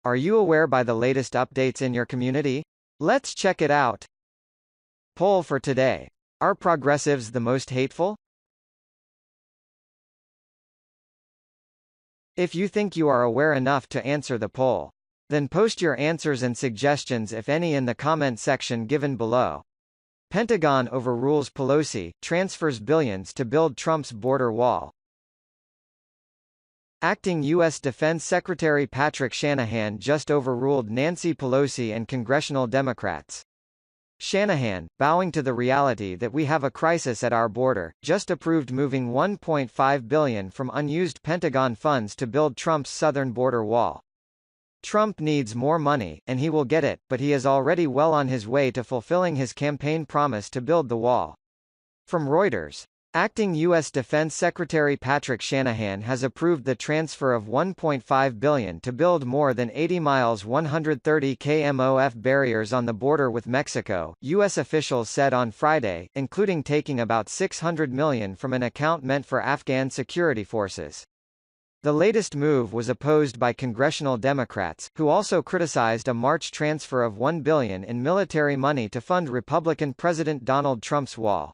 Are you aware by the latest updates in your community? Let's check it out. Poll for today. Are progressives the most hateful? If you think you are aware enough to answer the poll, then post your answers and suggestions if any in the comment section given below. Pentagon overrules Pelosi, transfers billions to build Trump's border wall. Acting U.S. Defense Secretary Patrick Shanahan just overruled Nancy Pelosi and congressional Democrats. Shanahan, bowing to the reality that we have a crisis at our border, just approved moving $1.5 billion from unused Pentagon funds to build Trump's southern border wall. Trump needs more money, and he will get it, but he is already well on his way to fulfilling his campaign promise to build the wall. From Reuters. Acting U.S. Defense Secretary Patrick Shanahan has approved the transfer of $1.5 billion to build more than 80 miles 130 km of barriers on the border with Mexico, U.S. officials said on Friday, including taking about $600 million from an account meant for Afghan security forces. The latest move was opposed by congressional Democrats, who also criticized a March transfer of $1 billion in military money to fund Republican President Donald Trump's wall.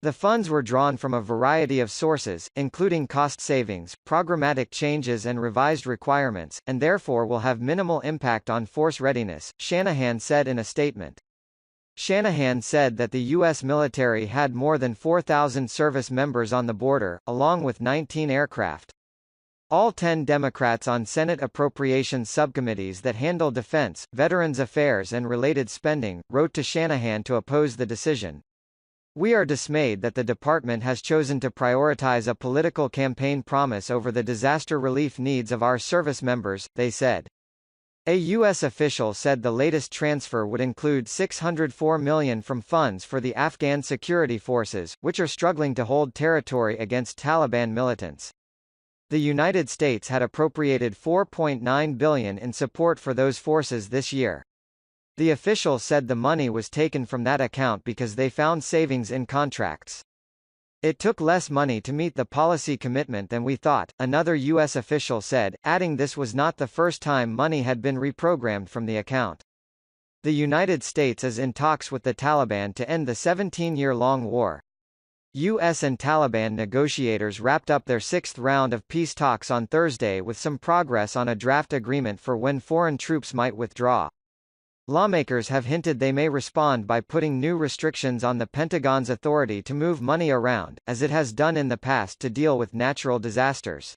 The funds were drawn from a variety of sources, including cost savings, programmatic changes and revised requirements, and therefore will have minimal impact on force readiness, Shanahan said in a statement. Shanahan said that the U.S. military had more than 4,000 service members on the border, along with 19 aircraft. All 10 Democrats on Senate appropriations subcommittees that handle defense, veterans affairs and related spending, wrote to Shanahan to oppose the decision. We are dismayed that the department has chosen to prioritize a political campaign promise over the disaster relief needs of our service members, they said. A U.S. official said the latest transfer would include $604 million from funds for the Afghan security forces, which are struggling to hold territory against Taliban militants. The United States had appropriated $4.9 billion in support for those forces this year. The official said the money was taken from that account because they found savings in contracts. It took less money to meet the policy commitment than we thought, another U.S. official said, adding this was not the first time money had been reprogrammed from the account. The United States is in talks with the Taliban to end the 17-year-long war. U.S. and Taliban negotiators wrapped up their sixth round of peace talks on Thursday with some progress on a draft agreement for when foreign troops might withdraw. Lawmakers have hinted they may respond by putting new restrictions on the Pentagon's authority to move money around, as it has done in the past to deal with natural disasters.